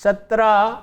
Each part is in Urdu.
17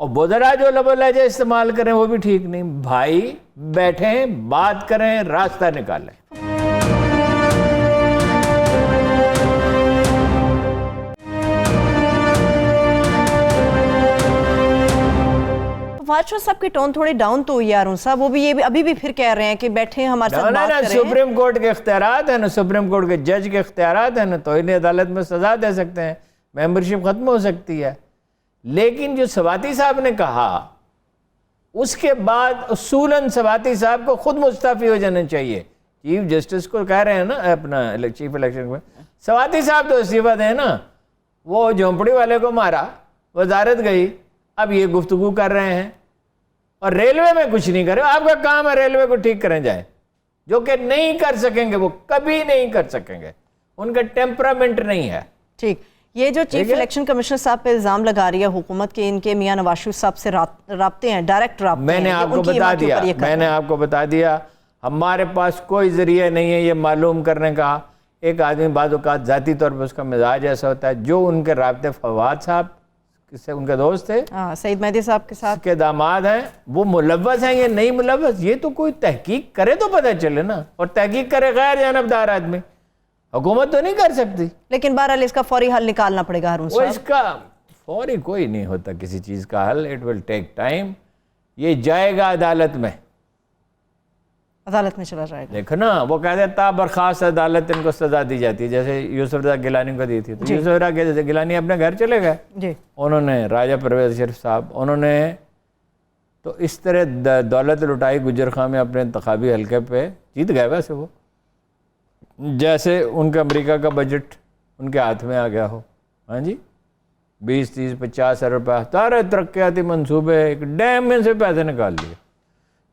اور وزراء جو لب و لہجہ استعمال کریں وہ بھی ٹھیک نہیں. بھائی بیٹھیں, بات کریں, راستہ نکالیں. فواد چودھری صاحب کی ٹون تھوڑی ڈاؤن تو ہوئی ہے ارون صاحب, وہ بھی یہ ابھی بھی پھر کہہ رہے ہیں کہ بیٹھیں ہمارے ساتھ بات کریں. سپریم کورٹ کے اختیارات ہیں نا, سپریم کورٹ کے جج کے اختیارات ہیں نا, توہین عدالت میں سزا دے سکتے ہیں, ممبرشپ ختم ہو سکتی ہے. لیکن جو سواتی صاحب نے کہا اس کے بعد اصولاً سواتی صاحب کو خود مستعفی ہو جانا چاہیے. چیف جسٹس کو کہہ رہے ہیں نا اپنا چیف الیکشن میں, سواتی صاحب تو استعفیٰ دیں نا. وہ جھونپڑی والے کو مارا, وزارت گئی, اب یہ گفتگو کر رہے ہیں اور ریلوے میں کچھ نہیں کرے. آپ کا کام ہے ریلوے کو ٹھیک کریں جائیں, جو کہ نہیں کر سکیں گے, وہ کبھی نہیں کر سکیں گے, ان کا ٹیمپرامنٹ نہیں ہے. ٹھیک, یہ جو چیف الیکشن کمشنر صاحب پہ الزام لگا رہی ہے حکومت کے, ان کے میاں نواز شریف صاحب سے رابطے ہیں, ڈائریکٹ رابطے ہیں, میں نے آپ کو بتا دیا, ہمارے پاس کوئی ذریعہ نہیں ہے یہ معلوم کرنے کا. ایک آدمی بعض اوقات ذاتی طور پر اس کا مزاج ایسا ہوتا ہے. جو ان کے رابطے فواد صاحب سے ان کے دوست تھے, سعید مہدی صاحب کے ساتھ کے داماد ہیں, وہ ملوث ہیں یا نہیں ملوث, یہ تو کوئی تحقیق کرے تو پتہ چلے نا. اور تحقیق کرے غیر جانبدار آدمی, حکومت تو نہیں کر سکتی. لیکن بہرحال اس کا فوری حل نکالنا پڑے گا ارون صاحب. اس کا فوری کوئی نہیں ہوتا کسی چیز کا حل, اٹ ول ٹیک ٹائم. یہ جائے گا عدالت میں, عدالت میں چلا جائے گا. دیکھو نا, وہ کہتے ہیں تا برخاست عدالت ان کو سزا دی جاتی ہے, جیسے یوسف رضا گیلانی کو دی تھی. تو یوسف رضا گیلانی اپنے گھر چلے گئے, جی, انہوں نے راجہ پرویز شریف صاحب, انہوں نے تو اس طرح دولت لٹائی گجر خان میں اپنے انتخابی حلقے پہ, جیت گئے ویسے وہ, جیسے ان کا امریکہ کا بجٹ ان کے ہاتھ میں آ گیا ہو. ہاں جی, 20 30 50 ارب روپے سارے ترقیاتی منصوبے, ایک ڈیم میں سے پیسے نکال لیے,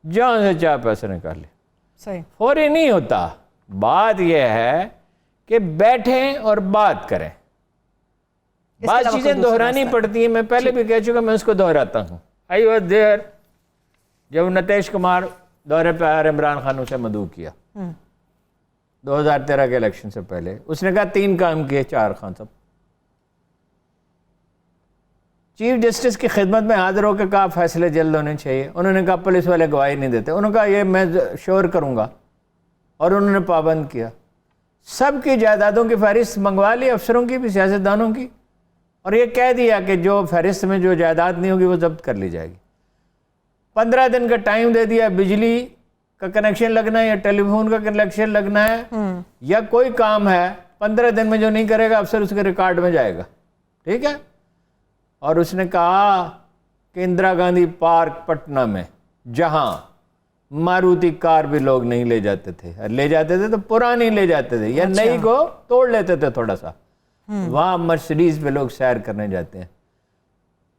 جہاں سے چاہ پیسے نکال لیے. صحیح, فوری نہیں ہوتا. بات یہ ہے کہ بیٹھیں اور بات کریں. بعض چیزیں دہرانی پڑتی ہیں, میں پہلے بھی کہہ چکا, میں اس کو دہراتا ہوں. آئی واز دیئر جب نتیش کمار دورے پہ آیا, عمران خان اسے مدعو کیا 2013 کے الیکشن سے پہلے. اس نے کہا 3 کام کیے, 4 خان صاحب. چیف جسٹس کی خدمت میں حاضر ہو کے کہا فیصلے جلد ہونے چاہیے. انہوں نے کہا پولیس والے گواہی نہیں دیتے. انہوں نے کہا یہ میں شور کروں گا, اور انہوں نے پابند کیا. سب کی جائیدادوں کی فہرست منگوا لی, افسروں کی بھی, سیاستدانوں کی, اور یہ کہہ دیا کہ جو فہرست میں جو جائیداد نہیں ہوگی وہ ضبط کر لی جائے گی. 15 دن کا ٹائم دے دیا. بجلی کا کنیکشن لگنا ہے یا ٹیلی فون کا کنیکشن لگنا ہے یا کوئی کام ہے, 15 دن میں جو نہیں کرے گا افسر اس کے ریکارڈ میں جائے گا. ٹھیک ہے. اور اس نے کہا کہ اندرا گاندھی پارک پٹنہ میں, جہاں ماروتی کار بھی لوگ نہیں لے جاتے تھے, لے جاتے تھے تو پرانی لے جاتے تھے یا نئی کو توڑ لیتے تھے تھوڑا سا, وہاں مرسیڈیز پہ لوگ سیر کرنے جاتے ہیں.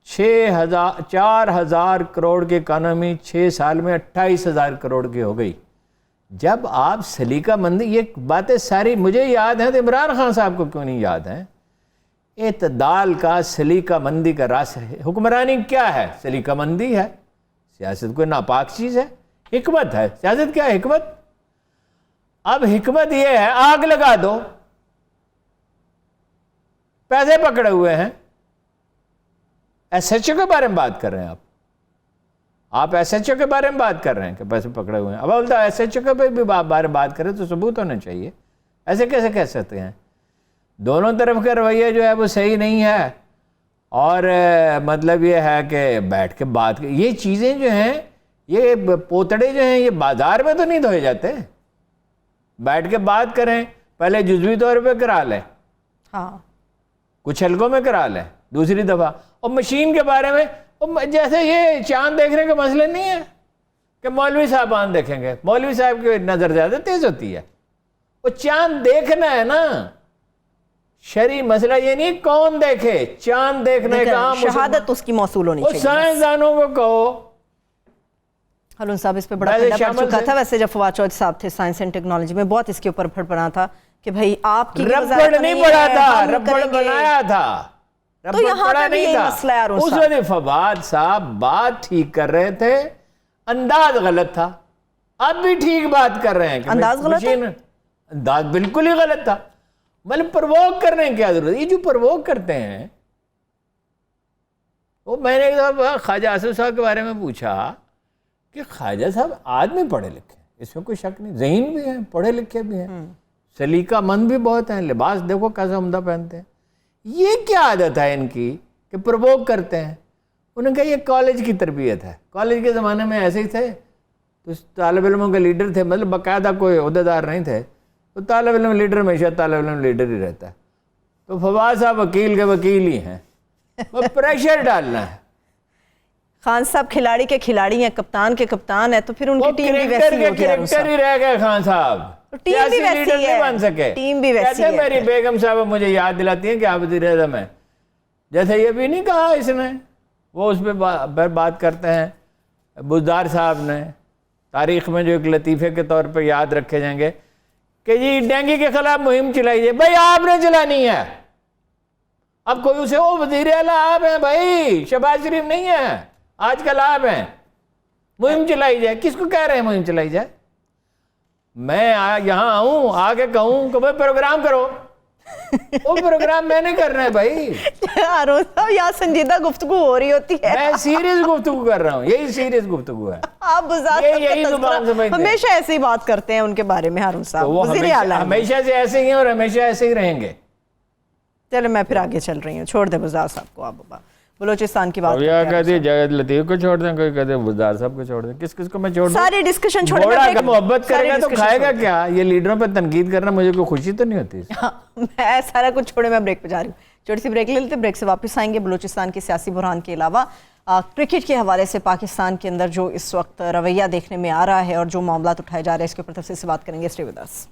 4,000 کروڑ کی اکانومی 6 سال میں 28,000 کروڑ کی ہو گئی. جب آپ سلیقہ مندی, یہ باتیں ساری مجھے یاد ہیں تو عمران خان صاحب کو کیوں نہیں یاد ہیں. اعتدال کا, سلیقہ مندی کا راستہ ہے. حکمرانی کیا ہے؟ سلیقہ مندی ہے. سیاست کوئی ناپاک چیز ہے؟ حکمت ہے. سیاست کیا ہے؟ حکمت. اب حکمت یہ ہے آگ لگا دو, پیسے پکڑے ہوئے ہیں. ایس ایچ او کے بارے میں بات کر رہے ہیں آپ ایس ایچ او کے بارے میں بات کر رہے ہیں کہ پیسے پکڑے ہوئے ہیں. اب بولتا ایس ایچ او کے بھی بارے میں بات کریں تو ثبوت ہونا چاہیے. ایسے کیسے کہہ سکتے ہیں؟ دونوں طرف کا رویہ جو ہے وہ صحیح نہیں ہے. اور مطلب یہ ہے کہ بیٹھ کے بات, یہ چیزیں جو ہیں, یہ پوتڑے جو ہیں, یہ بازار میں تو نہیں دھوئے جاتے. بیٹھ کے بات کریں, پہلے جزوی طور پہ کرا لیں, ہاں کچھ حلقوں میں کرا لیں, دوسری دفعہ. اور مشین کے بارے میں جیسے یہ چاند دیکھنے کا مسئلہ نہیں ہے کہ مولوی صاحبان دیکھیں گے. مولوی صاحب کی نظر زیادہ تیز ہوتی ہے, وہ چاند دیکھنا ہے نا. شرعی مسئلہ یہ نہیں کون دیکھے, چاند دیکھنے کا شہادت اس کی موصول ہونی چاہیے. سائنسدانوں کو کہو. ہلون صاحب اس پہ بڑا پڑ چکا تھا ویسے جب فواد چودھری صاحب تھے سائنس اینڈ ٹیکنالوجی میں, بہت اس کے اوپر پھڑ پڑا تھا کہ بھائی آپ کی ربڑ نہیں پڑا تھا, ربڑ بنایا تھا. تو یہاں پہ بھی یہ مسئلہ ہے. اس وقت فواد صاحب بات ٹھیک کر رہے تھے, انداز غلط تھا. اب بھی ٹھیک بات کر رہے ہیں. انداز غلط ہے, انداز بالکل ہی غلط تھا. مطلب پرووک کرنے کی کیا ضرورت ہے؟ یہ جو پرووک کرتے ہیں وہ میں نے ایک دفعہ خواجہ آصف صاحب کے بارے میں پوچھا کہ خواجہ صاحب آدمی پڑھے لکھے ہیں، اس میں کوئی شک نہیں، ذہین بھی ہیں، پڑھے لکھے بھی ہیں، سلیقہ مند بھی بہت ہیں، لباس دیکھو کیسا عمدہ پہنتے ہیں، یہ کیا عادت ہے ان کی کہ پرووک کرتے ہیں؟ انہوں نے کہا یہ کالج کی تربیت ہے، کالج کے زمانے میں ایسے ہی تھے، تو طالب علموں کے لیڈر تھے، مطلب باقاعدہ کوئی عہدیدار نہیں تھے، تو طالب علم لیڈر ہمیشہ طالب علم لیڈر ہی رہتا ہے. تو فواز صاحب وکیل کے وکیل ہی ہیں، وہ پریشر ڈالنا ہے. خان صاحب کھلاڑی کے کھلاڑی ہیں، کپتان کے کپتان ہیں، تو پھر ان کی ٹیم بھی کرکٹر ویسی کے ہوگی. کرکٹر ہی رہ گئے خان صاحب، ٹیم بھی سیاسی ویسی لیڈر نہیں ہے، بن سکے. ٹیم بھی ویسی کہتے ہیں ہے. میری بیگم صاحب مجھے یاد دلاتی ہیں کہ آپ وزیر اعظم ہیں، جیسے یہ بھی نہیں کہا اس نے، وہ اس پہ بات کرتے ہیں بزدار صاحب نے، تاریخ میں جو ایک لطیفے کے طور پہ یاد رکھے جائیں گے کہ جی ڈینگی کے خلاف مہم چلائیے. بھائی آپ نے چلانی ہے، اب کوئی اسے وہ وزیر اعلیٰ آپ ہیں بھائی، شہباز شریف نہیں ہے، آج کل آپ ہیں، مہم چلائی جائے. کس کو کہہ رہے ہیں مہم چلائی جائے؟ میں یہاں آؤں آ کے کہوں کہ بھائی پروگرام کرو، وہ پروگرام میں نہیں کرنا ہے بھائی. ہارون صاحب یہاں سنجیدہ گفتگو ہو رہی ہوتی ہے، میں سیریس گفتگو کر رہا ہوں، یہی سیریس گفتگو ہے. آپ بزار یہی زبان سمجھتے ہیں، ہمیشہ ایسے ہی بات کرتے ہیں ان کے بارے میں. ہارون صاحب وہ وزیر اعلیٰ ہمیشہ سے ایسے ہی ہیں اور ہمیشہ ایسے ہی رہیں گے. چلو میں پھر آگے چل رہی ہوں، چھوڑ دیں بزار صاحب کو. آپ بلوچستان کی بات کوئی کہتی ہے جاوید لطیف کو چھوڑ دیں، کوئی کہتے ہیں بزدار صاحب کو چھوڑ دیں. کس کس کو میں چھوڑ دوں؟ ساری ڈسکشن چھوڑیں. گھوڑا اگر محبت کرے گا تو کھائے گا کیا؟ یہ لیڈروں پہ تنقید کرنا مجھے کوئی خوشی تو نہیں ہوتی. میں سارا کچھ چھوڑے، میں بریک پہ جا رہی ہوں. چھوٹی سی بریک لے لیتے، بریک سے واپس آئیں گے. بلوچستان کے سیاسی بحران کے علاوہ کرکٹ کے حوالے سے پاکستان کے اندر جو اس وقت رویہ دیکھنے میں آ رہا ہے اور جو معاملات اٹھائے جا رہے ہیں، اس کے اوپر تفصیل سے بات کریں گے. Stay with us.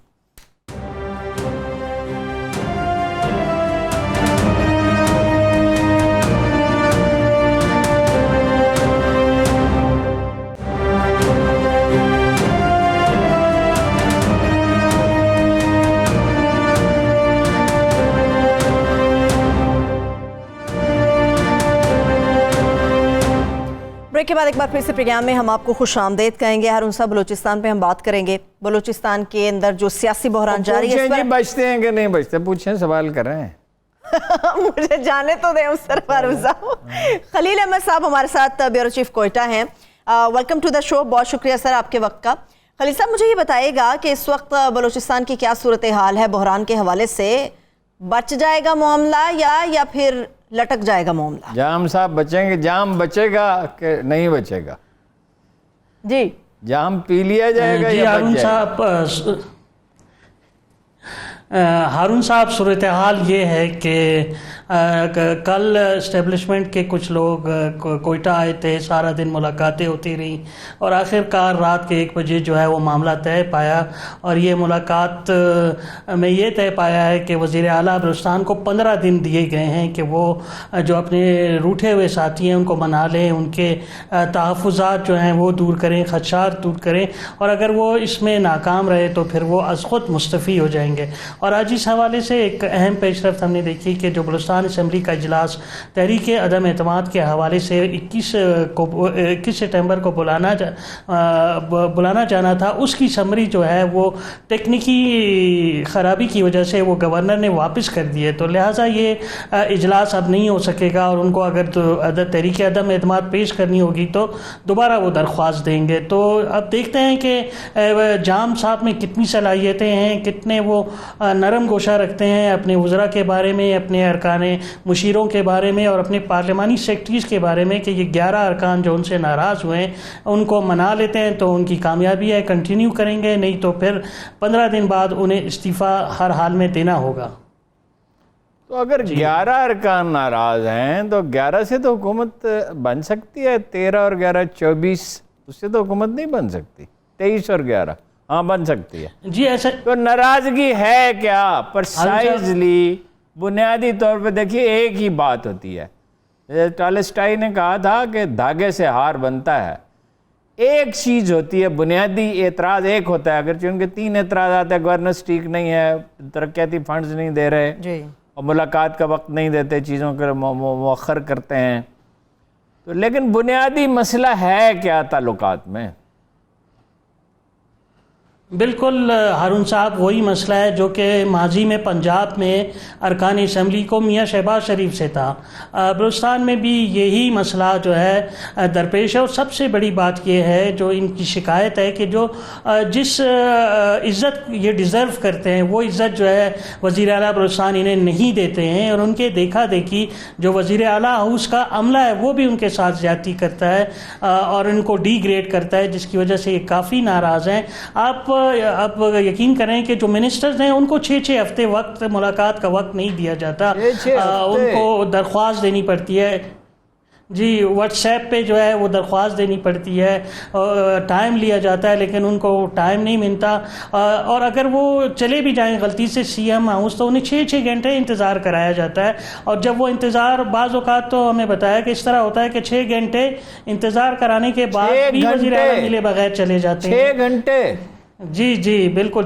بریک کے بعد ایک بار پھر سے پروگرام میں ہم آپ کو خوش آمدید کہیں گے. ہارون صاحب بلوچستان پہ ہم بات کریں گے. بلوچستان کے اندر جو سیاسی بحران جاری ہے، جی بچتے ہیں کہ نہیں بچتے؟ پوچھیں، سوال کر رہے ہیں. مجھے جانے تو دیں اس طرف. ہارون صاحب خلیل احمد صاحب ہمارے ساتھ بیورو چیف کوئٹہ ہیں. ویلکم ٹو دا شو. بہت شکریہ سر آپ کے وقت کا. خلیل صاحب مجھے یہ بتائے گا کہ اس وقت بلوچستان کی کیا صورتحال ہے بحران کے حوالے سے؟ بچ جائے گا معاملہ یا پھر لٹک جائے گا معاملہ؟ جام صاحب بچیں گے؟ جام بچے گا کہ نہیں بچے گا؟ جی جام پی لیا جائے گا یا بچ جائے گا؟ ہارون صاحب صورتحال یہ ہے کہ کل اسٹیبلشمنٹ کے کچھ لوگ کوئٹہ آئے تھے، سارا دن ملاقاتیں ہوتی رہیں اور آخر کار رات کے 1 بجے جو ہے وہ معاملہ طے پایا. اور یہ ملاقات میں یہ طے پایا ہے کہ وزیر اعلیٰ بلوچستان کو 15 دن دیے گئے ہیں کہ وہ جو اپنے روٹھے ہوئے ساتھی ہیں ان کو منا لیں، ان کے تحفظات جو ہیں وہ دور کریں، خدشات دور کریں، اور اگر وہ اس میں ناکام رہے تو پھر وہ از خود مستعفی ہو جائیں گے. اور آج اس حوالے سے ایک اہم پیش رفت ہم نے دیکھی کہ جو بلوچستان اسمبلی کا اجلاس تحریک عدم اعتماد کے حوالے سے 21 سپٹمبر کو بلانا جانا تھا، اس کی سمری جو ہے وہ ٹیکنیکی خرابی کی وجہ سے وہ گورنر نے واپس کر دی ہے. تو لہٰذا یہ اجلاس اب نہیں ہو سکے گا، اور ان کو اگر تحریک عدم اعتماد پیش کرنی ہوگی تو دوبارہ وہ درخواست دیں گے. تو اب دیکھتے ہیں کہ جام صاحب میں کتنی صلاحیتیں ہیں، کتنے وہ نرم گوشہ رکھتے ہیں اپنے وزراء کے بارے میں، اپنے ارکان مشیروں کے بارے میں اور اپنے پارلیمانی سیکرٹریز کے بارے میں، کہ یہ 11 ارکان جو ان سے ناراض ہوئے ہیں ان کو منا لیتے ہیں تو ان کی کامیابی ہے، کنٹینیو کریں گے، نہیں تو پھر 15 دن بعد انہیں استعفیٰ ہر حال میں دینا ہوگا. تو اگر 11 ارکان ناراض ہیں تو 11 سے تو حکومت بن سکتی ہے. 13 اور 11 24، اس سے تو حکومت نہیں بن سکتی. 23 اور 11 ہاں بن سکتی ہے. جی ایسا تو ناراضگی ہے کیا؟ پرسائزلی بنیادی طور پہ دیکھیے ایک ہی بات ہوتی ہے. ٹالسٹائی نے کہا تھا کہ دھاگے سے ہار بنتا ہے. ایک چیز ہوتی ہے بنیادی اعتراض، ایک ہوتا ہے، اگرچہ ان کے 3 اعتراضات ہیں، گورننس ٹھیک نہیں ہے، ترقیاتی فنڈز نہیں دے رہے جی، اور ملاقات کا وقت نہیں دیتے، چیزوں کو مؤخر کرتے ہیں. تو لیکن بنیادی مسئلہ ہے کیا تعلقات میں؟ بالکل ہارون صاحب، وہی مسئلہ ہے جو کہ ماضی میں پنجاب میں ارکان اسمبلی کو میاں شہباز شریف سے تھا، بلوچستان میں بھی یہی مسئلہ جو ہے درپیش ہے۔ اور سب سے بڑی بات یہ ہے جو ان کی شکایت ہے کہ جو جس عزت یہ ڈیزرو کرتے ہیں وہ عزت جو ہے وزیر اعلیٰ بلوچستان انہیں نہیں دیتے ہیں، اور ان کے دیکھا دیکھی جو وزیر اعلیٰ ہاؤس کا عملہ ہے وہ بھی ان کے ساتھ زیادتی کرتا ہے اور ان کو ڈی گریڈ کرتا ہے، جس کی وجہ سے یہ کافی ناراض ہیں۔ آپ یقین کریں کہ جو منسٹرز ہیں ان کو 6 ہفتے وقت ملاقات کا وقت نہیں دیا جاتا، ان کو درخواست دینی پڑتی ہے، جی واٹس ایپ پہ جو ہے وہ درخواست دینی پڑتی ہے، ٹائم لیا جاتا ہے لیکن ان کو ٹائم نہیں ملتا، اور اگر وہ چلے بھی جائیں غلطی سے سی ایم ہاؤس تو انہیں 6 گھنٹے انتظار کرایا جاتا ہے، اور جب وہ انتظار بعض اوقات تو ہمیں بتایا کہ اس طرح ہوتا ہے کہ 6 گھنٹے انتظار کرانے کے بعد بھی وزیر اعلیٰ ملے بغیر چلے جاتے ہیں۔ 6 گھنٹے؟ جی بالکل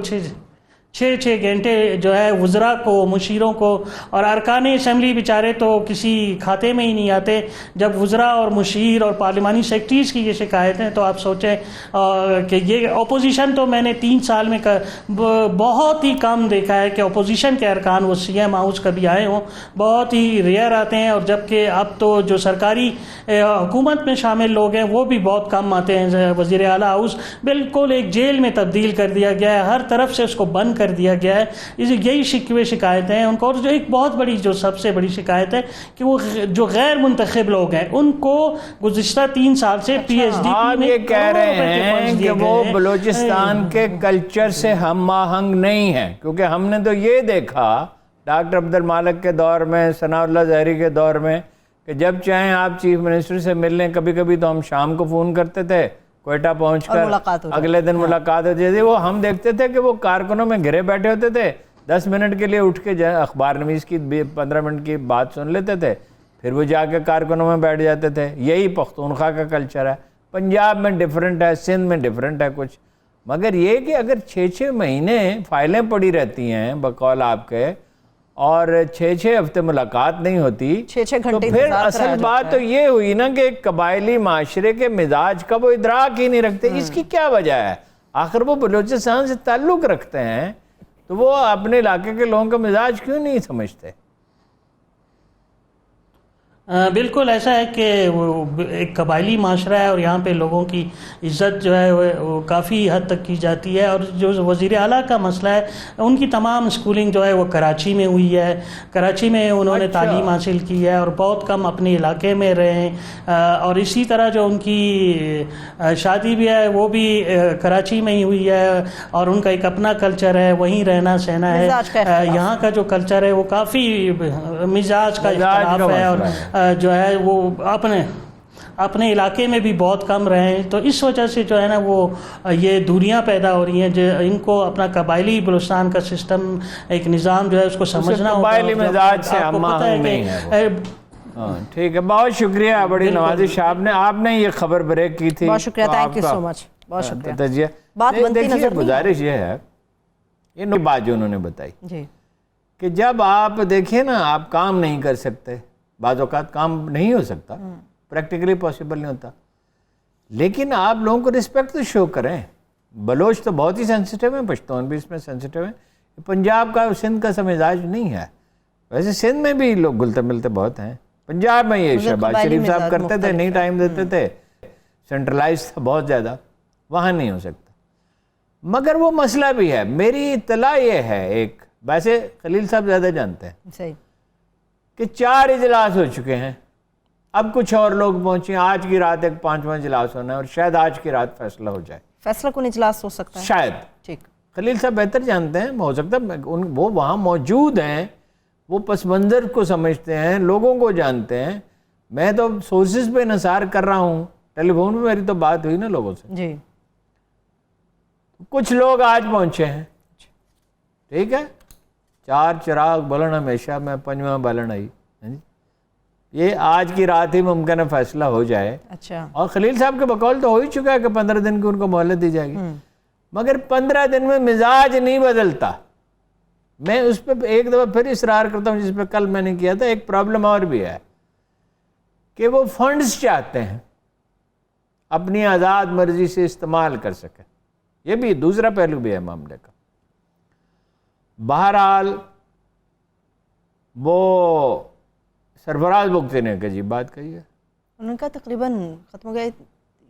6 گھنٹے جو ہے وزراء کو، مشیروں کو، اور ارکان اسمبلی بیچارے تو کسی کھاتے میں ہی نہیں آتے۔ جب وزراء اور مشیر اور پارلیمانی سیکرٹریز کی یہ شکایتیں، تو آپ سوچیں کہ یہ اپوزیشن تو میں نے 3 سال میں بہت ہی کم دیکھا ہے کہ اپوزیشن کے ارکان وہ سی ایم ہاؤس کبھی آئے ہوں، بہت ہی ریئر آتے ہیں، اور جبکہ اب تو جو سرکاری حکومت میں شامل لوگ ہیں وہ بھی بہت کم آتے ہیں۔ وزیر اعلیٰ ہاؤس بالکل ایک جیل میں تبدیل کر دیا گیا ہے، ہر طرف سے اس کو بند کر دیا گیا ہے۔ یہی شکوے شکایتیں ہیں ان کو، اور جو ایک بہت بڑی جو سب سے بڑی شکایت ہے کہ وہ جو غیر منتخب لوگ ہیں ان کو گزشتہ 3 سال سے پی ایچ ڈی آپ یہ کہہ رہے ہیں کہ وہ بلوچستان کے کلچر سے ہم آہنگ نہیں ہیں، کیونکہ ہم نے تو یہ دیکھا ڈاکٹر عبد المالک کے دور میں، ثناء اللہ ظہری کے دور میں، کہ جب چاہیں آپ چیف منسٹر سے مل لیں، کبھی کبھی تو ہم شام کو فون کرتے تھے، کوئٹہ پہنچ کر اگلے دن ملاقات ہوتی تھی۔ وہ ہم دیکھتے تھے کہ وہ کارکنوں میں گھرے بیٹھے ہوتے تھے، 10 منٹ کے لیے اٹھ کے اخبار نویس کی 15 منٹ کی بات سن لیتے تھے، پھر وہ جا کے کارکنوں میں بیٹھ جاتے تھے۔ یہی پختونخوا کا کلچر ہے۔ پنجاب میں ڈیفرنٹ ہے، سندھ میں ڈیفرنٹ ہے کچھ، مگر یہ کہ اگر 6 مہینے فائلیں پڑی رہتی ہیں بقول آپ کے، اور 6 ہفتے ملاقات نہیں ہوتی، 6 تو گھنٹے پھر اصل بات تو یہ ہوئی نا کہ ایک قبائلی معاشرے کے مزاج کا وہ ادراک ہی نہیں رکھتے۔ اس کی کیا وجہ ہے؟ آخر وہ بلوچستان سے تعلق رکھتے ہیں تو وہ اپنے علاقے کے لوگوں کا مزاج کیوں نہیں سمجھتے؟ بالکل ایسا ہے کہ وہ ایک قبائلی معاشرہ ہے، اور یہاں پہ لوگوں کی عزت جو ہے وہ کافی حد تک کی جاتی ہے۔ اور جو وزیر اعلیٰ کا مسئلہ ہے، ان کی تمام اسکولنگ جو ہے وہ کراچی میں ہوئی ہے، کراچی میں انہوں نے تعلیم حاصل کی ہے، اور بہت کم اپنے علاقے میں رہے ہیں، اور اسی طرح جو ان کی شادی بھی ہے وہ بھی کراچی میں ہی ہوئی ہے، اور ان کا ایک اپنا کلچر ہے، وہیں رہنا سہنا ہے۔ یہاں کا جو کلچر ہے وہ کافی مزاج کا اختلاف ہے، اور جو ہے وہ اپنے علاقے میں بھی بہت کم رہے ہیں، تو اس وجہ سے جو ہے نا وہ یہ دوریاں پیدا ہو رہی ہیں۔ جو ان کو اپنا قبائلی بلوچستان کا سسٹم، ایک نظام جو ہے اس کو سمجھنا ہوگا۔ قبائلی مزاج سے ہم آہنگ نہیں ہے۔ ٹھیک ہے، بہت شکریہ، بڑی نوازش آپ نے یہ خبر بریک کی تھی۔ بہت شکریہ، تھینک یو سو مچ، بہت شکریہ۔ بات بنتی نظر نہیں، گزارش یہ ہے، یہ بات جو انہوں نے بتائی کہ جب آپ دیکھیں نا، آپ کام نہیں کر سکتے، بعض اوقات کام نہیں ہو سکتا، پریکٹیکلی پاسبل نہیں ہوتا، لیکن آپ لوگوں کو رسپیکٹ تو شو کریں۔ بلوچ تو بہت ہی سینسٹیو ہیں، پشتون بھی اس میں سینسٹیو ہیں، پنجاب کا سندھ کا مزاج نہیں ہے۔ ویسے سندھ میں بھی لوگ گلتے ملتے بہت ہیں، پنجاب میں یہ شہباز شریف صاحب کرتے تھے، نہیں ٹائم دیتے تھے، سینٹرلائز تھا بہت زیادہ، وہاں نہیں ہو سکتا۔ مگر وہ مسئلہ بھی ہے، میری اطلاع یہ ہے، ایک ویسے خلیل صاحب زیادہ جانتے ہیں کہ 4 اجلاس ہو چکے ہیں، اب کچھ اور لوگ پہنچے ہیں، آج کی رات ایک 5واں اجلاس ہونا ہے، اور شاید آج کی رات فیصلہ ہو جائے۔ فیصلہ کون اجلاس ہو سکتا ہے؟ شاید ٹھیک، خلیل صاحب بہتر جانتے ہیں، ہو سکتا ہے وہ وہاں موجود ہیں، وہ پس منظر کو سمجھتے ہیں، لوگوں کو جانتے ہیں۔ میں تو سورسز پہ انحصار کر رہا ہوں، ٹیلی فون پہ میری تو بات ہوئی نا لوگوں سے، جی کچھ لوگ آج پہنچے ہیں، ٹھیک ہے، 4 چراغ بلن ہمیشہ، میں 5واں بلن آئی، یہ آج کی رات ہی ممکن ہے فیصلہ ہو جائے۔ اچھا، اور خلیل صاحب کے بقول تو ہو ہی چکا ہے کہ 15 دن کی ان کو مہلت دی جائے گی، مگر 15 دن میں مزاج نہیں بدلتا۔ میں اس پہ ایک دفعہ پھر اصرار کرتا ہوں، جس پہ کل میں نے کیا تھا، ایک پرابلم اور بھی ہے کہ وہ فنڈز چاہتے ہیں اپنی آزاد مرضی سے استعمال کر سکیں، یہ بھی دوسرا پہلو بھی ہے معاملے کا. بہرحال وہ سرفراز بگٹی نے عجیب بات کہی ہے. ان کا تقریباً ختم ہو گیا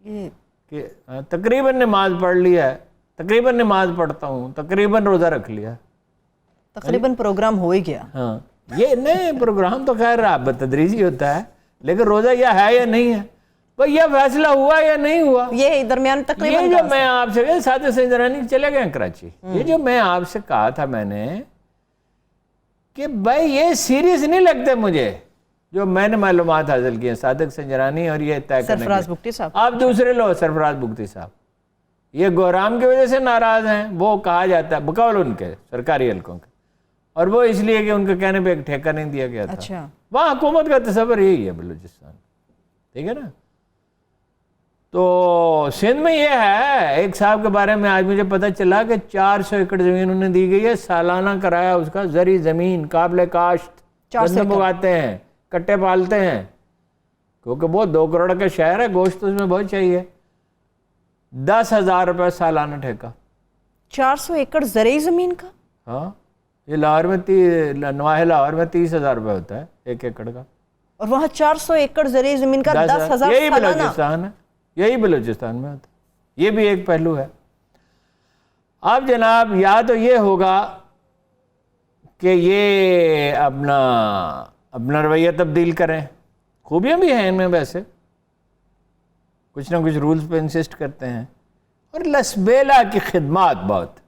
یہ کہ تقریباً نماز پڑھ لی ہے, تقریباً نماز پڑھتا ہوں, تقریباً روزہ رکھ لیا. تقریباً پروگرام ہو ہی گیا. ہاں یہ نہیں پروگرام تو خیر بتدریجی ہوتا ہے, لیکن روزہ یا ہے یا نہیں ہے, بھئی یہ فیصلہ ہوا یا نہیں ہوا. یہ درمیان تقریباً یہ جو میں آپ سے صادق سنجرانی چلے گئے کراچی, یہ جو میں آپ سے کہا تھا میں نے کہ بھائی یہ سیریس نہیں لگتے مجھے جو میں نے معلومات حاصل کی ہیں صادق سنجرانی اور یہ طے کرنے سرفراز بگٹی صاحب. آپ دوسرے لوگ سرفراز بگٹی صاحب یہ گورام کی وجہ سے ناراض ہیں, وہ کہا جاتا ہے بقول ان کے سرکاری حلقوں کے, اور وہ اس لیے کہ ان کے کہنے پہ ایک ٹھیکہ نہیں دیا گیا تھا. اچھا وہاں حکومت کا تصور یہی ہے بلوچستان, ٹھیک ہے نا. تو سندھ میں یہ ہے, ایک صاحب کے بارے میں آج مجھے پتہ چلا کہ 400 ایکڑ زمین انہیں دی گئی ہے, سالانہ کرایہ اس کا, زرعی زمین, قابل کاشت, گندم اگاتے ہیں, کٹے پالتے ہیں, کیونکہ وہ 2 کروڑ کا شہر ہے, گوشت اس میں بہت چاہیے. 10,000 روپے سالانہ ٹھیکہ. 400 ایکڑ زرعی زمین کا. ہاں یہ لاہور میں نواح لاہور میں 30,000 روپے ہوتا ہے 1 ایکڑ کا, اور وہاں 400 ایکڑ زرعی زمین کا 10,000 یہی سالانہ. بلوچستان ہے, یہی بلوچستان میں ہوتا ہے. یہ بھی ایک پہلو ہے. اب جناب یا تو یہ ہوگا کہ یہ اپنا رویہ تبدیل کریں, خوبیاں بھی ہیں ان میں ویسے, کچھ نہ کچھ رولز پہ انسسٹ کرتے ہیں, اور لسبیلا کی خدمات بہت.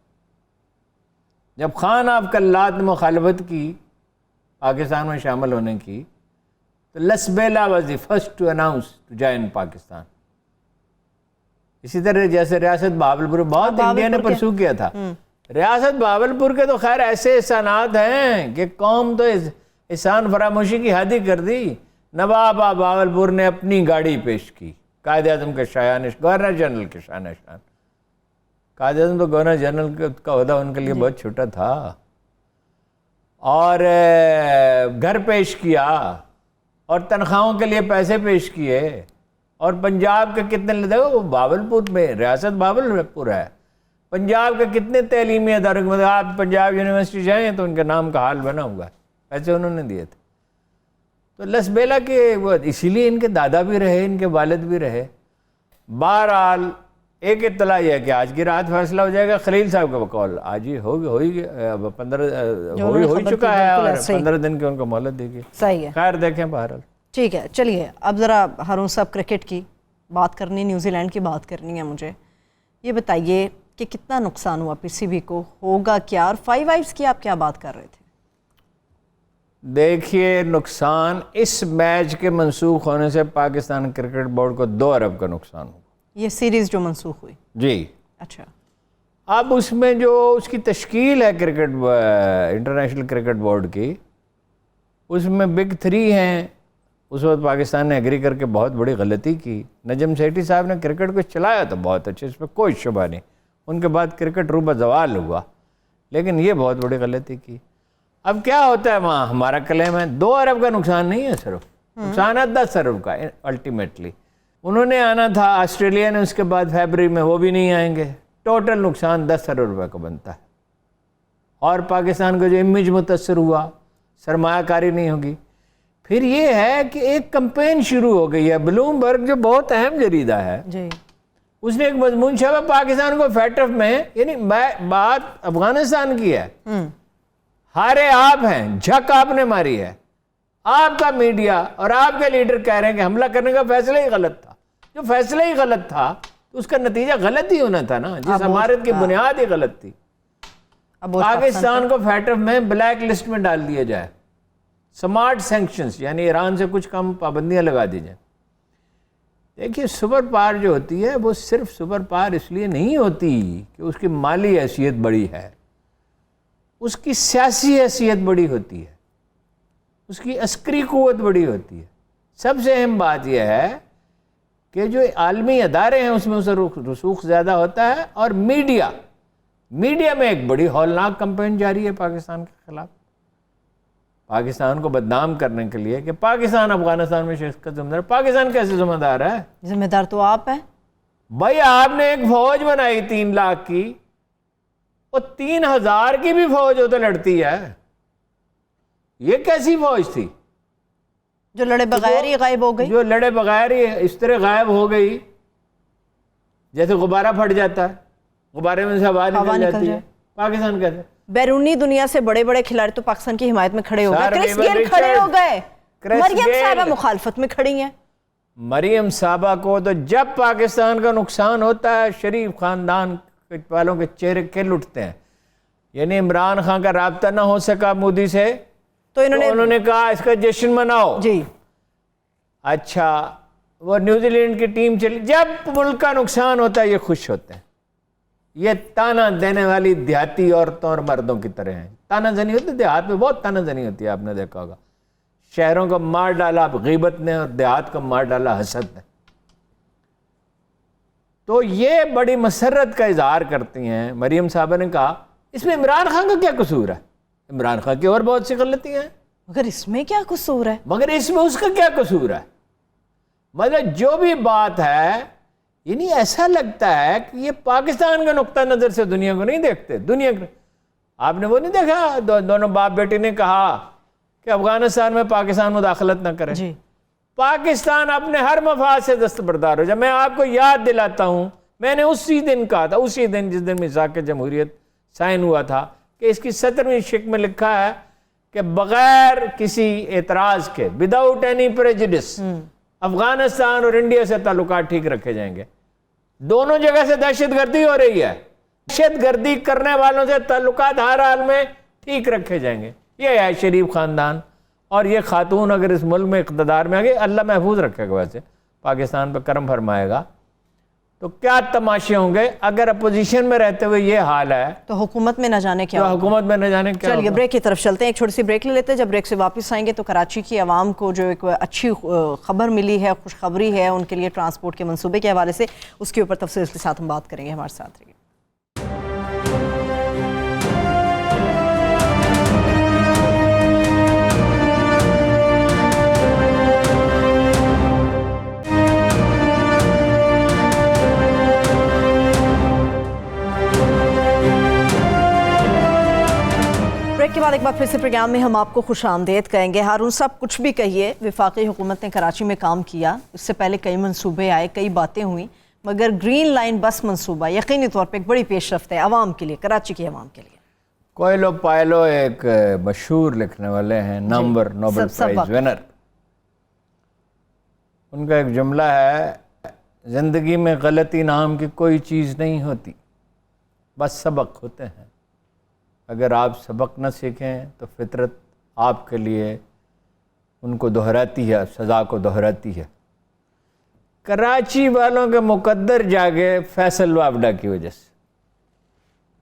جب خان آف کلات نے مخالفت کی پاکستان میں شامل ہونے کی, تو Lasbela was the first to announce to join Pakistan. اسی طرح جیسے ریاست بہاولپور بہت انڈیا نے پرسو کیا تھا. ریاست بہاولپور کے تو خیر ایسے احسانات ہیں کہ قوم تو احسان فراموشی کی حد ہی کر دی. نواب بہاولپور نے اپنی گاڑی پیش کی, قائد اعظم کے شایان, گورنر جنرل کے شان شان. قائد اعظم تو گورنر جنرل کا عہدہ ان کے لیے بہت چھوٹا تھا, اور گھر پیش کیا, اور تنخواہوں کے لیے پیسے پیش کیے, اور پنجاب کے کتنے دیکھو بہاولپور میں ریاست بہاولپور ہے, پنجاب کے کتنے تعلیمی اداروں میں آپ پنجاب یونیورسٹی جائیں تو ان کے نام کا حال بنا ہوا ہے, پیسے انہوں نے دیے تھے. تو لسبیلا کے وہ اسی لیے ان کے دادا بھی رہے, ان کے والد بھی رہے. بہرحال ایک اطلاع یہ ہے کہ آج کی رات فیصلہ ہو جائے گا. خلیل صاحب کا بقول آج ہی ہو ہی چکا ہے, اور 15 دن کی ان کو مہلت دی گئی. صحیح ہے, خیر دیکھیں بہرحال. ٹھیک ہے. چلیے اب ذرا ہارون صاحب کرکٹ کی بات کرنی, نیوزی لینڈ کی بات کرنی ہے مجھے. یہ بتائیے کہ کتنا نقصان ہوا پی سی بی کو, ہوگا کیا, اور 5 وائیوز کی آپ کیا بات کر رہے تھے؟ دیکھیے نقصان اس میچ کے منسوخ ہونے سے پاکستان کرکٹ بورڈ کو 2 ارب کا نقصان ہوا. یہ سیریز جو منسوخ ہوئی. جی اچھا. اب اس میں جو اس کی تشکیل ہے کرکٹ انٹرنیشنل کرکٹ بورڈ کی, اس میں بگ 3 ہیں. اس وقت پاکستان نے ایگری کر کے بہت بڑی غلطی کی. نجم سیٹھی صاحب نے کرکٹ کو چلایا تو بہت اچھے, اس پہ کوئی شبہ نہیں. ان کے بعد کرکٹ روبہ زوال ہوا, لیکن یہ بہت بڑی غلطی کی. اب کیا ہوتا ہے وہاں, ہمارا کلیم ہے 2 ارب کا نقصان نہیں ہے, صرف نقصان ہے 10 ارب کا الٹیمیٹلی. انہوں نے آنا تھا, آسٹریلیا نے اس کے بعد فیبرری میں, وہ بھی نہیں آئیں گے. ٹوٹل نقصان 10 ارب روپے کا بنتا ہے. اور پاکستان کا جو امیج متاثر ہوا, سرمایہ کاری نہیں ہوگی. پھر یہ ہے کہ ایک کمپین شروع ہو گئی ہے. بلومبرگ جو بہت اہم جریدہ ہے, جی, اس نے ایک مضمون چھاپا پاکستان کو فیٹف میں, یعنی بات افغانستان کی ہے, ہارے آپ ہیں, جھک آپ نے ماری ہے. آپ کا میڈیا اور آپ کے لیڈر کہہ رہے ہیں کہ حملہ کرنے کا فیصلہ ہی غلط تھا. جو فیصلہ ہی غلط تھا تو اس کا نتیجہ غلط ہی ہونا تھا نا, جس عمارت کی بنیاد ہی غلط تھی. پاکستان کو فیٹف میں بلیک لسٹ میں ڈال دیا جائے, سمارٹ سینکشنز یعنی ایران سے کچھ کم پابندیاں لگا دی جائیں. دیکھیے سپر پاور جو ہوتی ہے وہ صرف سپر پاور اس لیے نہیں ہوتی کہ اس کی مالی حیثیت بڑی ہے, اس کی سیاسی حیثیت بڑی ہوتی ہے, اس کی عسکری قوت بڑی ہوتی ہے. سب سے اہم بات یہ ہے کہ جو عالمی ادارے ہیں اس میں اسے رسوخ زیادہ ہوتا ہے. اور میڈیا میں ایک بڑی ہولناک کمپین جاری ہے پاکستان کے خلاف, پاکستان کو بدنام کرنے کے لیے کہ پاکستان افغانستان میں شرکت ذمہ دار. پاکستان کیسے ذمہ دار ہے؟ ذمہ دار تو آپ ہیں. بھائی آپ نے ایک فوج بنائی 3 لاکھ کی، وہ 3000 کی بھی فوج ہو تو لڑتی ہے، یہ کیسی فوج تھی جو لڑے بغیر ہی غائب ہو گئی؟ جو لڑے بغیر ہی اس طرح غائب ہو گئی جیسے غبارہ پھٹ جاتا ہے، غبارے میں سے ہوا نکل جاتی ہے۔ پاکستان کیسے؟ بیرونی دنیا سے بڑے بڑے کھلاڑی تو پاکستان کی حمایت میں کھڑے ہو گئے، کرس گیل کھڑے ہو گئے، مریم صاحبہ مخالفت میں کھڑی ہیں۔ مریم صاحبہ کو تو جب پاکستان کا نقصان ہوتا ہے شریف خاندان والوں کے چہرے کھل اٹھتے ہیں۔ یعنی عمران خان کا رابطہ نہ ہو سکا مودی سے تو انہوں نے کہا اس کا جشن مناؤ۔ جی اچھا، وہ نیوزی لینڈ کی ٹیم چلی، جب ملک کا نقصان ہوتا ہے یہ خوش ہوتے ہیں۔ یہ تانا دینے والی دیہاتی عورتوں اور مردوں کی طرح ہیں۔ تانا زنی ہوتی ہے دیہات میں، بہت تانا زنی ہوتی ہے، آپ نے دیکھا ہوگا۔ شہروں کو مار ڈالا غیبت نے اور دیہات کو مار ڈالا حسد نے۔ تو یہ بڑی مسرت کا اظہار کرتی ہیں۔ مریم صاحبہ نے کہا اس میں عمران خان کا کیا قصور ہے؟ عمران خان کی اور بہت سی غلطیاں ہیں، مگر اس میں کیا قصور ہے؟ مگر اس میں اس کا کیا قصور ہے؟ مطلب جو بھی بات ہے، یعنی ایسا لگتا ہے کہ یہ پاکستان کا نقطہ نظر سے دنیا کو نہیں دیکھتے۔ دنیا کو آپ نے وہ نہیں دیکھا دونوں باپ بیٹی نے کہا کہ افغانستان میں پاکستان مداخلت نہ کرے۔ جی پاکستان اپنے ہر مفاد سے دستبردار ہو جائے۔ میں آپ کو یاد دلاتا ہوں، میں نے اسی دن کہا تھا، اسی دن جس دن میثاق جمہوریت سائن ہوا تھا، کہ اس کی 17ویں شق میں لکھا ہے کہ بغیر کسی اعتراض کے وداؤٹ اینی پریجڈس افغانستان اور انڈیا سے تعلقات ٹھیک رکھے جائیں گے۔ دونوں جگہ سے دہشت گردی ہو رہی ہے، دہشت گردی کرنے والوں سے تعلقات ہر حال میں ٹھیک رکھے جائیں گے۔ یہ ہے شریف خاندان، اور یہ خاتون اگر اس ملک میں اقتدار میں آ گئی، اللہ محفوظ رکھے گا، ویسے پاکستان پہ کرم فرمائے گا، تو کیا تماشے ہوں گے۔ اگر اپوزیشن میں رہتے ہوئے یہ حال ہے تو حکومت میں نہ جانے کیا تو ہوگا۔ حکومت میں نہ جانے کیا چلیے ہوگا۔ بریک کی طرف چلتے ہیں، ایک چھوٹی سی بریک لے لیتے ہیں۔ جب بریک سے واپس آئیں گے تو کراچی کی عوام کو جو ایک اچھی خبر ملی ہے، خوشخبری ہے ان کے لیے ٹرانسپورٹ کے منصوبے کے حوالے سے، اس کے اوپر تفصیل کے ساتھ ہم بات کریں گے۔ ہمارے ساتھ رہیے۔ بریک کے بعد ایک بار پھر سے پروگرام میں ہم آپ کو خوش آمدید کہیں گے۔ ہارون صاحب کچھ بھی کہیے، وفاقی حکومت نے کراچی میں کام کیا، اس سے پہلے کئی منصوبے آئے، کئی باتیں ہوئیں، مگر گرین لائن بس منصوبہ یقینی طور پہ ایک بڑی پیش رفت ہے عوام کے لیے، کراچی کی عوام کے لیے۔ کوئلو پائلو ایک مشہور لکھنے والے ہیں، نوبل پرائز ونر، ان کا ایک جملہ ہے، زندگی میں غلطی نام کی کوئی چیز نہیں ہوتی، بس سبق ہوتے ہیں۔ اگر آپ سبق نہ سیکھیں تو فطرت آپ کے لیے ان کو دہراتی ہے، سزا کو دہراتی ہے۔ کراچی والوں کے مقدر جاگے فیصل وابڈا کی وجہ سے۔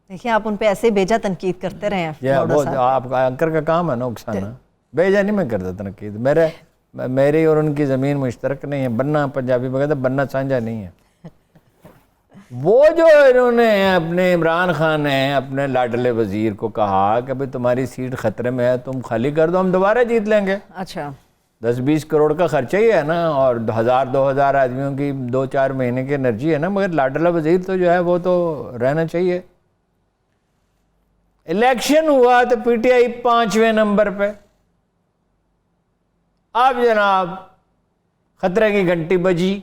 دیکھیں آپ ان پہ ایسے بیجا تنقید کرتے رہے ہیں۔ وہ آپ کا اینکر کا کام ہے نا اکسانا، بیجا نہیں میں کرتا تنقید، میری اور ان کی زمین مشترک نہیں ہے، بننا پنجابی میں کہتے ہیں بننا سانجھا نہیں ہے۔ وہ جو انہوں نے اپنے عمران خان نے اپنے لاڈلے وزیر کو کہا کہ بھئی تمہاری سیٹ خطرے میں ہے، تم خالی کر دو، ہم دوبارہ جیت لیں گے۔ اچھا 10-20 کروڑ کا خرچہ ہی ہے نا، اور 1000-2000 آدمیوں کی 2-4 مہینے کی انرجی ہے نا، مگر لاڈلہ وزیر تو جو ہے وہ تو رہنا چاہیے۔ الیکشن ہوا تو پی ٹی آئی 5ویں نمبر پہ، اب جناب خطرے کی گھنٹی بجی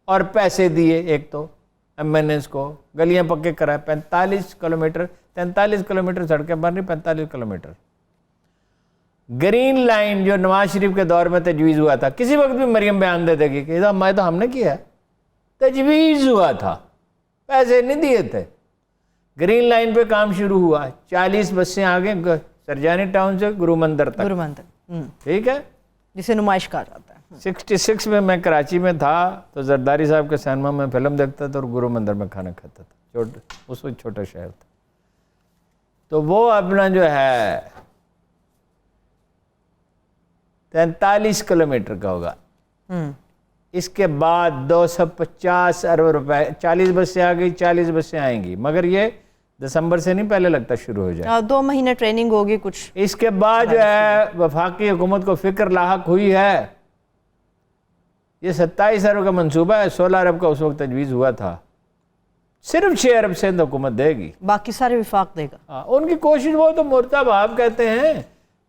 اور پیسے دیے، ایک تو ایم این ایس کو گلیاں پکے کرائے، 43 کلومیٹر سڑکیں بن رہی، 45 کلومیٹر۔ گرین لائن جو نواز شریف کے دور میں تجویز ہوا تھا، کسی وقت بھی مریم بیان دے دے گی کہ تو ہم نے کیا ہے، تجویز ہوا تھا، پیسے نہیں دیے تھے۔ گرین لائن پہ کام شروع ہوا، 40 بسیں آگے سرجانی ٹاؤن سے گرو مندر تک، گرو مندر، ٹھیک ہے، جسے نمائش کہا جاتا ہے۔ 66 میں میں کراچی میں تھا تو زرداری صاحب کے سینما میں فلم دیکھتا تھا اور گرو مندر میں کھانا کھاتا تھا، اس وقت چھوٹا شہر تھا۔ تو وہ اپنا جو ہے 43 کلومیٹر کا ہوگا، اس کے بعد 250 ارب روپے، 40 بسیں آ گئی، 40 بسیں آئیں گی، مگر یہ دسمبر سے نہیں، پہلے لگتا شروع ہو جائے، 2 مہینے ٹریننگ ہوگی کچھ۔ اس کے بعد جو ہے وفاقی حکومت کو فکر لاحق ہوئی ہے، یہ 27 ارب کا منصوبہ ہے, 16 ارب کا اس وقت تجویز ہوا تھا. صرف 6 ارب سندھ حکومت دے گی, باقی سارے وفاق دے گا. ان کی کوشش, وہ تو مرتب آپ کہتے ہیں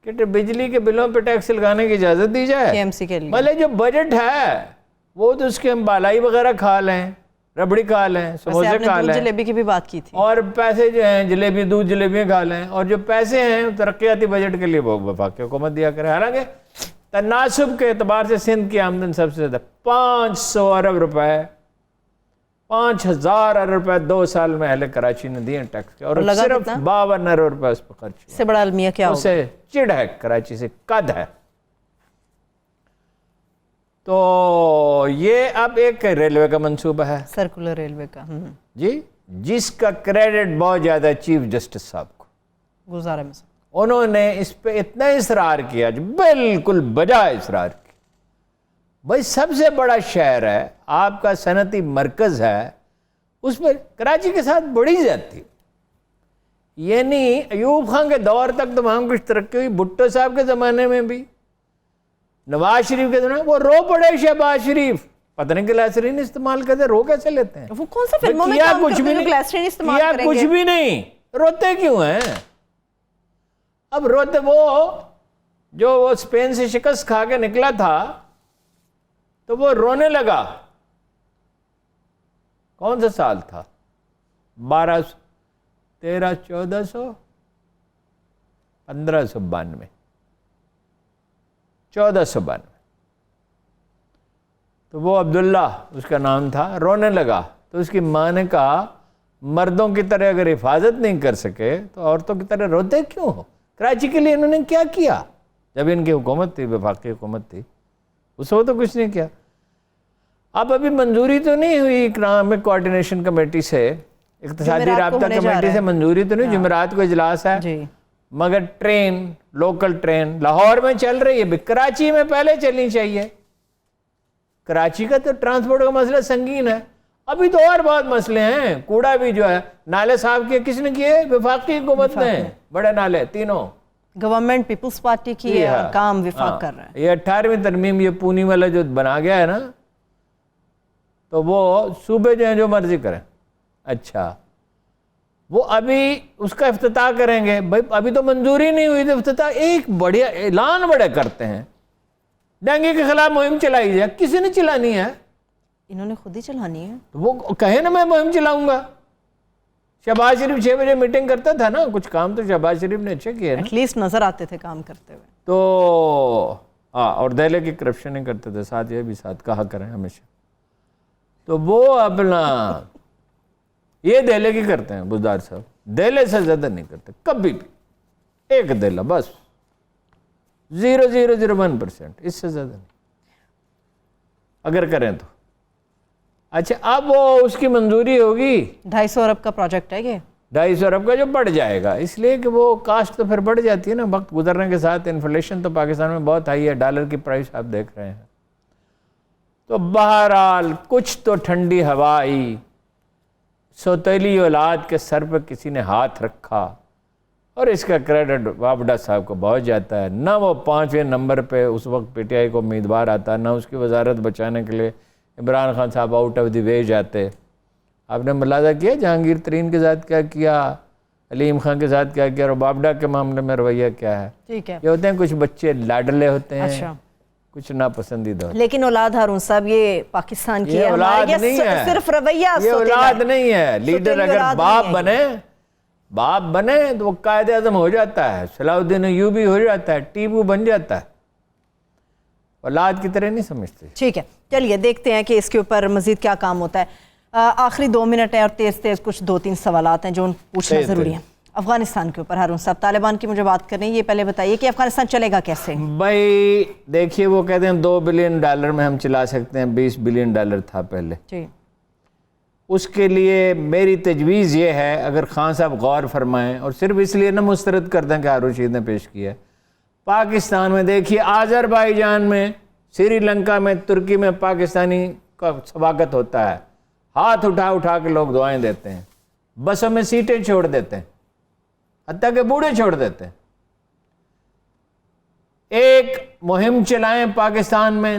کہ بجلی کے بلوں پہ ٹیکس لگانے کی اجازت دی جائے. KMC کے لیے مطلب جو بجٹ ہے وہ تو اس کے ہم بالائی وغیرہ کھا لیں, ربڑی کھا لیں, سموسے کھا لیں, جلیبی کی بھی بات کی تھی, اور پیسے جو ہیں جلیبی, دودھ جلیبیاں کھا لیں, اور جو پیسے ہیں ترقیاتی بجٹ کے لیے وہ وفاقی حکومت دیا کرے. حالانکہ تناسب کے اعتبار سے سندھ کی آمدن سب سے زیادہ 500 ارب روپے, 5000 ارب روپے 2 سال میں اہل کراچی نے دیے ٹیکس کے, اور صرف 52 ارب روپے اس پہ خرچ ہوا. اس سے بڑا المیہ کیا ہوگا؟ اسے چڑ ہے کراچی سے, قد ہے. تو یہ اب ایک ریلوے کا منصوبہ ہے, سرکولر ریلوے کا, جی, جس کا کریڈٹ بہت زیادہ چیف جسٹس صاحب کو. گزارا میں سے انہوں نے اس پہ اتنا اصرار کیا, جو بالکل بجائے اصرار کیا. بھائی سب سے بڑا شہر ہے آپ کا, صنعتی مرکز ہے, اس میں کراچی کے ساتھ بڑی زیادتی. یعنی ایوب خان کے دور تک تمام کچھ ترقی ہوئی, بھٹو صاحب کے زمانے میں بھی, نواز شریف کے دوران وہ رو پڑے شہباز شریف, پتہ نہیں گلیسرین استعمال کرتے, رو کیسے لیتے ہیں؟ وہ کون سا فلموں میں کام کرتے ہیں جو گلیسرین استعمال کریں گے؟ کچھ بھی نہیں, روتے کیوں ہیں؟ اب روتے وہ جو وہ اسپین سے شکست کھا کے نکلا تھا تو وہ رونے لگا. کون سا سال تھا؟ 1492 1492. تو وہ عبداللہ اس کا نام تھا, رونے لگا. تو اس کی ماں نے کہا مردوں کی طرح اگر حفاظت نہیں کر سکے تو عورتوں کی طرح روتے کیوں ہو؟ کراچی کے لیے انہوں نے کیا کیا جب ان کی حکومت تھی, وفاقی حکومت تھی, اس وقت تو کچھ نہیں کیا. اب ابھی منظوری تو نہیں ہوئی اکنامک کوارڈینیشن کمیٹی سے, اقتصادی رابطہ کمیٹی سے منظوری تو نہیں, جمعرات کو اجلاس ہے, مگر ٹرین, لوکل ٹرین لاہور میں چل رہی ہے, کراچی میں پہلے چلنی چاہیے. کراچی کا تو ٹرانسپورٹ کا مسئلہ سنگین ہے. ابھی تو اور بہت مسئلے ہیں, کوڑا بھی جو ہے, نالے صاحب کے کس نے کیے؟ وفاقی حکومت نے, بڑے نالے تینوں. گورنمنٹ پیپلز پارٹی کی ہے اور کام وفاق کر رہا ہے. یہ 18ویں ترمیم یہ پونی والا جو بنا گیا ہے نا, تو وہ صوبے جو ہیں جو مرضی کریں. اچھا, وہ ابھی اس کا افتتاح کریں گے. بھائی ابھی تو منظوری نہیں ہوئی تو افتتاح, ایک بڑھیا اعلان بڑے کرتے ہیں, ڈینگی کے خلاف مہم چلائی جائے. کسی نے چلانی ہے؟ انہوں نے خود ہی چلانی ہے. تو وہ کہے نا میں مہم چلاؤں گا. شہباز شریف 6 بجے میٹنگ کرتا تھا نا, کچھ کام تو شہباز شریف نے اچھے کیے نا, ایٹ لیسٹ نظر آتے تھے کام کرتے ہوئے. تو اور دہلے کی کرپشن نہیں کرتے تھے, ساتھ یہ بھی ساتھ کہا کریں ہمیشہ. تو وہ اپنا یہ دہلے کی کرتے ہیں بزدار صاحب, دہلے سے زیادہ نہیں کرتے کبھی بھی. ایک دہلہ بس, 0.001%, اس سے زیادہ نہیں اگر کریں تو. اچھا, اب وہ اس کی منظوری ہوگی. 250 ارب کا پروجیکٹ ہے یہ, 250 ارب کا, جو بڑھ جائے گا, اس لیے کہ وہ کاسٹ تو پھر بڑھ جاتی ہے نا وقت گزرنے کے ساتھ. انفلیشن تو پاکستان میں بہت ہائی ہے, ڈالر کی پرائس آپ دیکھ رہے ہیں. تو بہرحال کچھ تو ٹھنڈی ہوا آئی, سوتیلی اولاد کے سر پہ کسی نے ہاتھ رکھا, اور اس کا کریڈٹ وابڈا صاحب کو بہت جاتا ہے. نہ وہ 5ویں نمبر پہ اس وقت پی ٹی آئی کو امیدوار آتا, نہ اس کی وزارت بچانے کے لیے عمران خان صاحب آؤٹ آف دی وے جاتے. آپ نے ملاحظہ کیا جہانگیر ترین کے ساتھ کیا کیا, علیم خان کے ساتھ کیا کیا, اور وابڈا کے معاملے میں رویہ کیا ہے. ٹھیک ہے, یہ ہوتے ہیں کچھ بچے لاڈلے ہوتے ہیں, اچھا, کچھ ناپسندیدہ ہوتے ہیں. لیکن اولاد ہارون صاحب یہ پاکستان کی یہ اولاد نہیں ہے, صرف رویہ, یہ اولاد نہیں ہے. لیڈر اگر باپ بنے تو وہ قائد اعظم ہو جاتا ہے, صلاح الدین ایوبی ہو جاتا ہے, ٹیپو بن جاتا ہے. اولاد کی طرح نہیں سمجھتے. ٹھیک ہے, چلیے دیکھتے ہیں کہ اس کے اوپر مزید کیا کام ہوتا ہے. آخری 2 منٹ ہیں اور تیز کچھ 2-3 سوالات ہیں جو پوچھنا ضروری ہے. افغانستان کے اوپر ہارون صاحب, طالبان کی مجھے بات کریں, یہ پہلے بتائیے کہ افغانستان چلے گا کیسے؟ بھائی دیکھیے, وہ کہتے ہیں $2 بلین میں ہم چلا سکتے ہیں, $20 بلین تھا پہلے. جی, اس کے لیے میری تجویز یہ ہے, اگر خان صاحب غور فرمائیں, اور صرف اس لیے نہ مسترد کر دیں کہ ہارون رشید نے پیش کیا ہے. پاکستان میں دیکھیے, آذربائیجان میں, سری لنکا میں, ترکی میں پاکستانی کا سواگت ہوتا ہے. ہاتھ اٹھا کے لوگ دعائیں دیتے ہیں, بسوں میں سیٹیں چھوڑ دیتے ہیں, حتیٰ کہ بوڑھے چھوڑ دیتے ہیں. ایک مہم چلائیں پاکستان میں,